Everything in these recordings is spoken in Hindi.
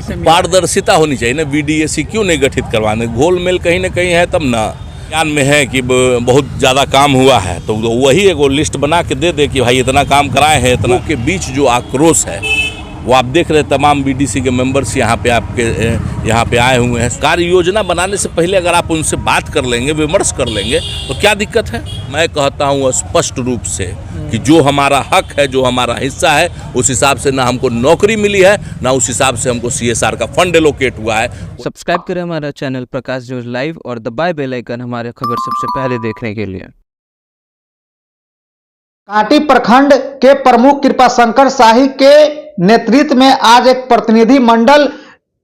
से पारदर्शिता होनी चाहिए ना। बीडीएसी क्यों नहीं गठित करवाने? घोलमेल कहीं ना कहीं है तब ना। ज्ञान में है कि बहुत ज़्यादा काम हुआ है तो वही एगो लिस्ट बना के दे कि भाई इतना काम कराए हैं। इतना के बीच जो आक्रोश है वो आप देख रहे हैं। तमाम बीडीसी के मेंबर्स यहाँ पे आए हुए हैं। कार्य योजना बनाने से पहले अगर आप उनसे बात कर लेंगे, विमर्श कर लेंगे तो क्या दिक्कत है? मैं कहता हूँ स्पष्ट रूप से कि जो हमारा हक है, जो हमारा हिस्सा है, उस हिसाब से ना हमको नौकरी मिली है, ना उस हिसाब से हमको CSR का फंड एलोकेट हुआ है। सब्सक्राइब करें हमारा चैनल प्रकाश न्यूज़ लाइव और दबाए बेल आइकन हमारे खबर सबसे पहले देखने के लिए। कांटी प्रखंड के प्रमुख कृपाशंकर शाही के नेतृत्व में आज एक प्रतिनिधि मंडल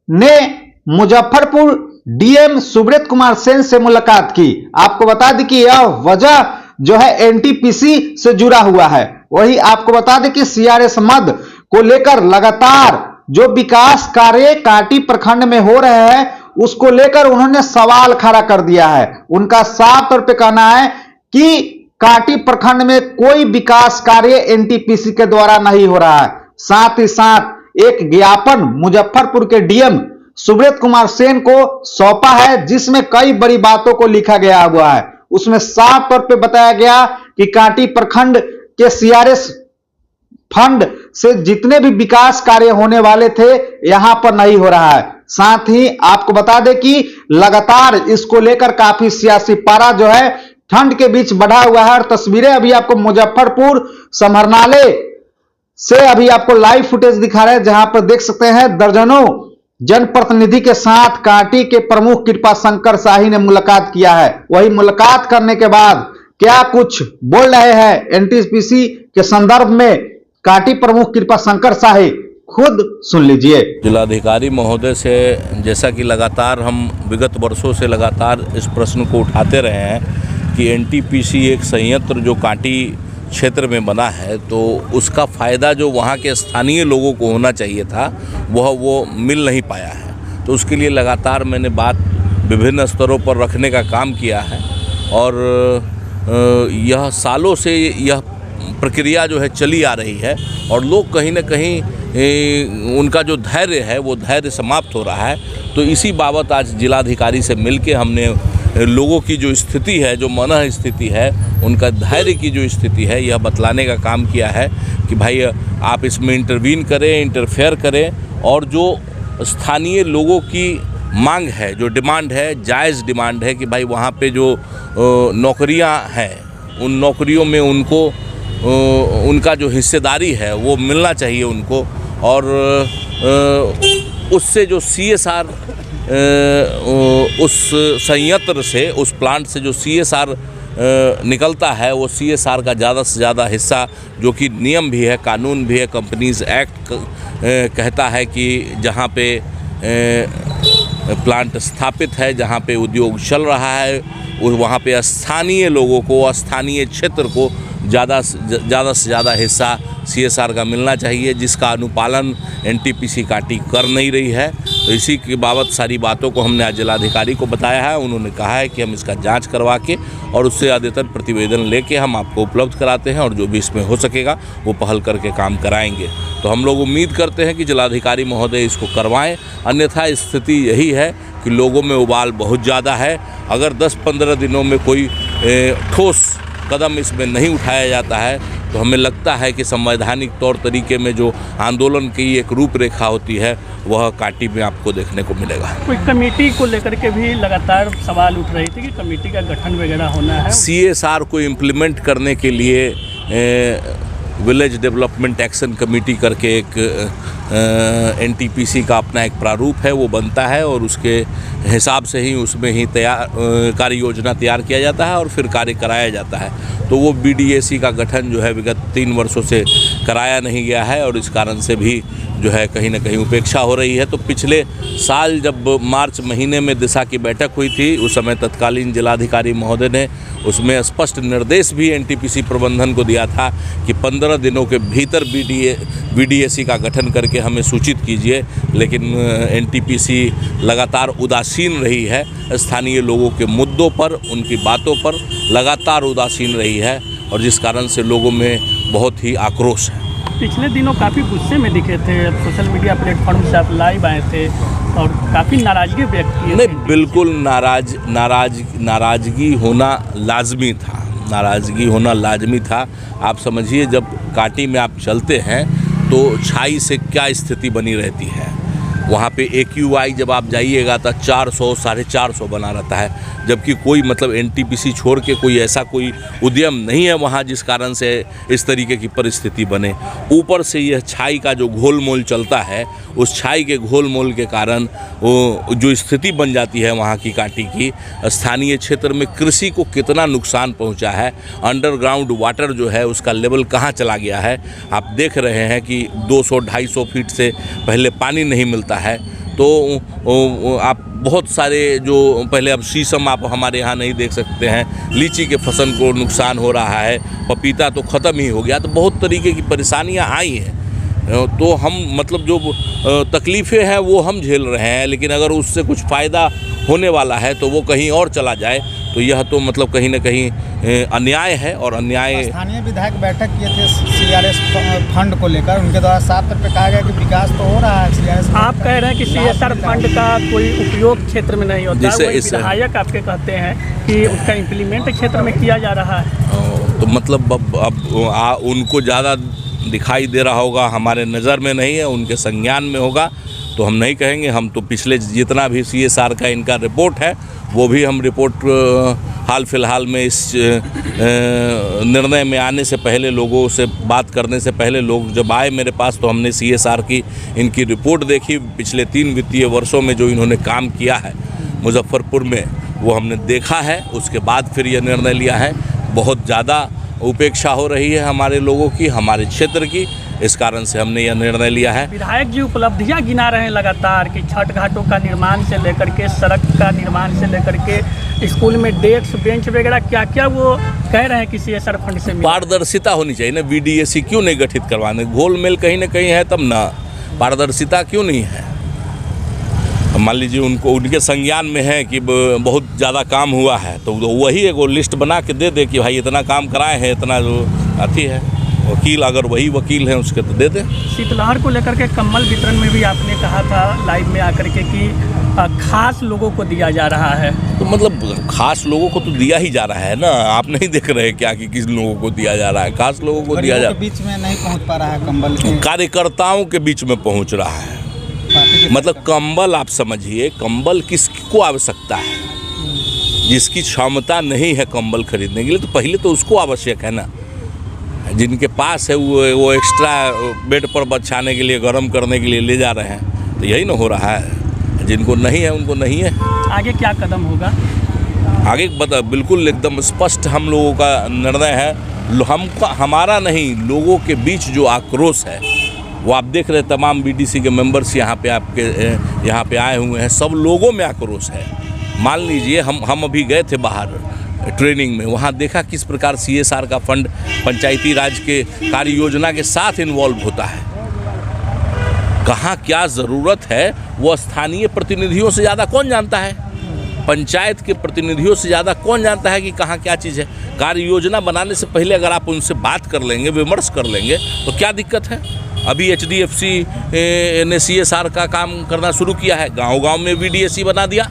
ने मुजफ्फरपुर डीएम सुब्रत कुमार सेन से मुलाकात की। आपको बता दें कि यह वजह जो है एनटीपीसी से जुड़ा हुआ है। वही आपको बता दें कि CRS मद को लेकर लगातार जो विकास कार्य कांटी प्रखंड में हो रहे हैं उसको लेकर उन्होंने सवाल खड़ा कर दिया है। उनका साफ तौर पे कहना है कि कांटी प्रखंड में कोई विकास कार्य एनटीपीसी के द्वारा नहीं हो रहा है। साथ ही साथ एक ज्ञापन मुजफ्फरपुर के डीएम सुब्रत कुमार सेन को सौंपा है जिसमें कई बड़ी बातों को लिखा गया हुआ है। उसमें साफ तौर पे बताया गया कि कांटी प्रखंड के CRS फंड से जितने भी विकास कार्य होने वाले थे यहां पर नहीं हो रहा है। साथ ही आपको बता दें कि लगातार इसको लेकर काफी सियासी पारा जो है ठंड के बीच बढ़ा हुआ है। और तस्वीरें अभी आपको मुजफ्फरपुर समाहरणालय से अभी आपको लाइव फुटेज दिखा रहे हैं जहां पर देख सकते हैं दर्जनों जनप्रतिनिधि के साथ कांटी के प्रमुख कृपाशंकर शाही ने मुलाकात किया है। वही मुलाकात करने के बाद क्या कुछ बोल रहे हैं एनटीपीसी के संदर्भ में कांटी प्रमुख कृपाशंकर शाही, खुद सुन लीजिए। जिलाधिकारी महोदय से जैसा कि लगातार हम विगत वर्षों से लगातार इस प्रश्न को उठाते रहे हैं कि एनटीपीसी एक संयंत्र जो कांटी क्षेत्र में बना है तो उसका फ़ायदा जो वहाँ के स्थानीय लोगों को होना चाहिए था वो मिल नहीं पाया है। तो उसके लिए लगातार मैंने बात विभिन्न स्तरों पर रखने का काम किया है और यह सालों से यह प्रक्रिया जो है चली आ रही है और लोग कहीं ना कहीं उनका जो धैर्य है वो धैर्य समाप्त हो रहा है। तो इसी बाबत आज जिलाधिकारी से मिलके हमने लोगों की जो स्थिति है, जो मनः स्थिति है, उनका धैर्य की जो स्थिति है, यह बतलाने का काम किया है कि भाई आप इसमें इंटरवीन करें, इंटरफेयर करें और जो स्थानीय लोगों की मांग है, जो डिमांड है, जायज़ डिमांड है कि भाई वहाँ पे जो नौकरियाँ हैं उन नौकरियों में उनको उनका जो हिस्सेदारी है वो मिलना चाहिए उनको। और उससे जो CSR उस संयंत्र से, उस प्लांट से जो CSR निकलता है वो CSR का ज़्यादा से ज़्यादा हिस्सा, जो कि नियम भी है, कानून भी है, कंपनीज एक्ट कहता है कि जहाँ पे प्लांट स्थापित है, जहाँ पे उद्योग चल रहा है, वहाँ पे स्थानीय लोगों को, स्थानीय क्षेत्र को ज़्यादा से ज़्यादा हिस्सा CSR का मिलना चाहिए, जिसका अनुपालन एनटीपीसी कांटी कर नहीं रही है। तो इसी की बाबत सारी बातों को हमने आज जिलाधिकारी को बताया है। उन्होंने कहा है कि हम इसका जांच करवा के और उससे अद्यतन प्रतिवेदन लेके हम आपको उपलब्ध कराते हैं और जो भी इसमें हो सकेगा वो पहल करके काम कराएंगे। तो हम लोग उम्मीद करते हैं कि जिलाधिकारी महोदय इसको करवाएं, अन्यथा स्थिति यही है कि लोगों में उबाल बहुत ज़्यादा है। अगर 10-15 दिनों में कोई ठोस कदम इसमें नहीं उठाया जाता है तो हमें लगता है कि संवैधानिक तौर तरीके में जो आंदोलन की एक रूपरेखा होती है वह कांटी में आपको देखने को मिलेगा। कोई कमेटी को लेकर के भी लगातार सवाल उठ रहे थे कि कमेटी का गठन वगैरह होना है। CSR को इम्प्लीमेंट करने के लिए विलेज डेवलपमेंट एक्शन कमेटी करके एक एनटीपीसी का अपना एक प्रारूप है, वो बनता है और उसके हिसाब से ही उसमें ही कार्य योजना तैयार किया जाता है और फिर कार्य कराया जाता है। तो वो BDAC का गठन जो है विगत 3 वर्षों से कराया नहीं गया है और इस कारण से भी जो है कहीं ना कहीं उपेक्षा हो रही है। तो पिछले साल जब मार्च महीने में दिशा की बैठक हुई थी, उस समय तत्कालीन जिलाधिकारी महोदय ने उसमें स्पष्ट निर्देश भी एनटीपीसी प्रबंधन को दिया था कि 15 दिनों के भीतर BDAC का गठन करके हमें सूचित कीजिए। लेकिन एनटीपीसी लगातार उदासीन रही है, स्थानीय लोगों के मुद्दों पर, उनकी बातों पर लगातार उदासीन रही है और जिस कारण से लोगों में बहुत ही आक्रोश है। पिछले दिनों काफ़ी गुस्से में दिखे थे, सोशल मीडिया प्लेटफॉर्म से आप लाइव आए थे और काफ़ी नाराज़गी व्यक्त की। नहीं, बिल्कुल नाराज़गी होना लाजमी था, नाराज़गी होना लाजमी था। आप समझिए, जब कांटी में आप चलते हैं तो छाई से क्या स्थिति बनी रहती है। वहाँ पे AQI जब आप जाइएगा तो 400 450 बना रहता है, जबकि कोई मतलब NTPC छोड़ के कोई ऐसा कोई उद्यम नहीं है वहाँ जिस कारण से इस तरीके की परिस्थिति बने। ऊपर से यह छाई का जो घोल मोल चलता है, उस छाई के घोल मोल के कारण वो जो स्थिति बन जाती है वहाँ की कांटी की, स्थानीय क्षेत्र में कृषि को कितना नुकसान पहुँचा है। अंडरग्राउंड वाटर जो है उसका लेवल कहाँ चला गया है। आप देख रहे हैं कि 200-250 फीट से पहले पानी नहीं मिलता है। तो आप बहुत सारे जो पहले, अब शीशम आप हमारे यहाँ नहीं देख सकते हैं, लीची के फसल को नुकसान हो रहा है, पपीता तो ख़त्म ही हो गया। तो बहुत तरीके की परेशानियाँ आई हैं। तो हम मतलब जो तकलीफ़ें हैं वो हम झेल रहे हैं, लेकिन अगर उससे कुछ फ़ायदा होने वाला है तो वो कहीं और चला जाए, तो यह तो मतलब कहीं ना कहीं अन्याय है। और अन्याय, स्थानीय विधायक बैठक किए थे CRS फंड को लेकर, उनके द्वारा साफ तौर पे कहा गया कि विकास तो हो रहा है CRS। आप कह रहे हैं कि CSR फंड का कोई उपयोग क्षेत्र में नहीं होता, वही विधायक आपके कहते हैं कि उसका इम्प्लीमेंट क्षेत्र में किया जा रहा है। तो मतलब अब उनको ज़्यादा दिखाई दे रहा होगा, हमारे नज़र में नहीं है, उनके संज्ञान में होगा तो हम नहीं कहेंगे। हम तो पिछले जितना भी CSR का इनका रिपोर्ट है वो भी हम रिपोर्ट हाल फिलहाल में इस निर्णय में आने से पहले, लोगों से बात करने से पहले, लोग जब आए मेरे पास तो हमने CSR की इनकी रिपोर्ट देखी। पिछले 3 वित्तीय वर्षों में जो इन्होंने काम किया है मुजफ्फरपुर में वो हमने देखा है। उसके बाद फिर यह निर्णय लिया है। बहुत ज़्यादा उपेक्षा हो रही है हमारे लोगों की, हमारे क्षेत्र की, इस कारण से हमने यह निर्णय लिया है। विधायक जी उपलब्धियां गिना रहे हैं लगातार कि छठ घाटों का निर्माण से लेकर के, सड़क का निर्माण से लेकर के, स्कूल में डेस्क बेंच वगैरह क्या क्या वो कह रहे हैं कि CSR फंड से। पारदर्शिता होनी चाहिए ना। VDAC क्यों नहीं गठित करवाने? घोल मेल कहीं ना कहीं है तब ना, पारदर्शिता क्यों नहीं है? मान लीजिए उनको, उनके संज्ञान में है कि बहुत ज़्यादा काम हुआ है तो वही एक लिस्ट बना के दे दे कि भाई इतना काम कराए हैं, इतना जो अथी है। वकील, अगर वही वकील हैं उसके तो दे दें। शीतलहर को लेकर के कंबल वितरण में भी आपने कहा था लाइव में आकर के कि खास लोगों को दिया जा रहा है। तो मतलब खास लोगों को तो दिया ही जा रहा है ना। आप नहीं देख रहे क्या कि किस लोगों को दिया जा रहा है? खास लोगों को दिया जा रहा है। बीच में नहीं पहुंच पा रहा है कंबल, कार्यकर्ताओं के बीच में पहुंच रहा है। मतलब कंबल, आप समझिए, कंबल किसको आवश्यकता है? जिसकी क्षमता नहीं है कंबल खरीदने के लिए, तो पहले तो उसको आवश्यक है ना। जिनके पास है वो एक्स्ट्रा बेड पर बछाने के लिए, गर्म करने के लिए ले जा रहे हैं, तो यही ना हो रहा है। जिनको नहीं है उनको नहीं है। आगे क्या कदम होगा? आगे बिल्कुल एकदम स्पष्ट हम लोगों का निर्णय है। हमारा नहीं, लोगों के बीच जो आक्रोश है वो आप देख रहे हैं। तमाम BDC के मेंबर्स यहाँ पे आए हुए हैं, सब लोगों में आक्रोश है। मान लीजिए हम अभी गए थे बाहर ट्रेनिंग में, वहाँ देखा किस प्रकार CSR का फंड पंचायती राज के कार्य योजना के साथ इन्वॉल्व होता है। कहाँ क्या ज़रूरत है वो स्थानीय प्रतिनिधियों से ज़्यादा कौन जानता है? पंचायत के प्रतिनिधियों से ज़्यादा कौन जानता है कि कहाँ क्या चीज़ है? कार्य योजना बनाने से पहले अगर आप उनसे बात कर लेंगे, विमर्श कर लेंगे, तो क्या दिक्कत है? अभी HDFC ने CSR का काम करना शुरू किया है। गांव-गांव में VDAC बना दिया,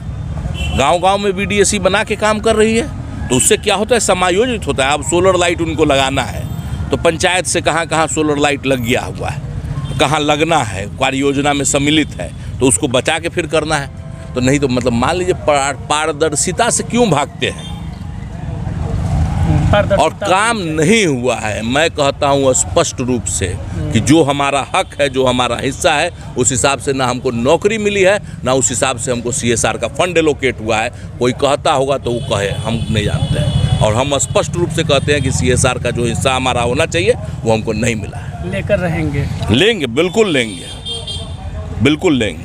गांव-गांव में VDAC बना के काम कर रही है। तो उससे क्या होता है? समायोजित होता है। अब सोलर लाइट उनको लगाना है तो पंचायत से कहाँ सोलर लाइट लग गया हुआ है, कहाँ लगना है, कार्य योजना में सम्मिलित है, तो उसको बचा के फिर करना है। तो नहीं तो मतलब मान लीजिए पारदर्शिता से क्यों भागते हैं? और काम नहीं हुआ है। मैं कहता हूँ स्पष्ट रूप से कि जो हमारा हक है, जो हमारा हिस्सा है, उस हिसाब से ना हमको नौकरी मिली है, ना उस हिसाब से हमको CSR का फंड एलोकेट हुआ है। कोई कहता होगा तो वो कहे, हम नहीं जानते हैं। और हम स्पष्ट रूप से कहते हैं कि CSR का जो हिस्सा हमारा होना चाहिए वो हमको नहीं मिला है। लेकर रहेंगे? लेंगे, बिल्कुल लेंगे, बिल्कुल लेंगे।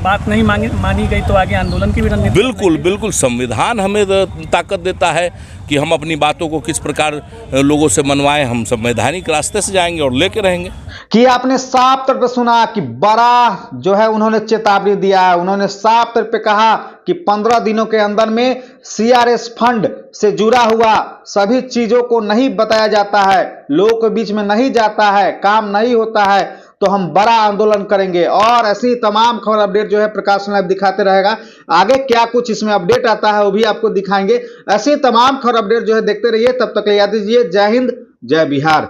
बात नहीं मानी गई तो आगे आंदोलन की भी रणनीति? बिल्कुल बिल्कुल, संविधान हमें ताकत देता है कि हम अपनी बातों को किस प्रकार लोगों से मनवाएं। हम संवैधानिक रास्ते से जाएंगे और लेके रहेंगे। कि आपने साफ तौर पे सुना कि बड़ा जो है उन्होंने चेतावनी दिया है। उन्होंने साफ तौर पे कहा कि 15 दिनों के अंदर में सीआरएस फंड से जुड़ा हुआ सभी चीजों को नहीं बताया जाता है, लोगों के बीच में नहीं जाता है, काम नहीं होता है, तो हम बड़ा आंदोलन करेंगे। और ऐसी तमाम खबर अपडेट जो है प्रकाश लाइव दिखाते रहेगा। आगे क्या कुछ इसमें अपडेट आता है वो भी आपको दिखाएंगे। ऐसी तमाम खबर अपडेट जो है देखते रहिए। तब तक याद दीजिए, जय हिंद, जय बिहार।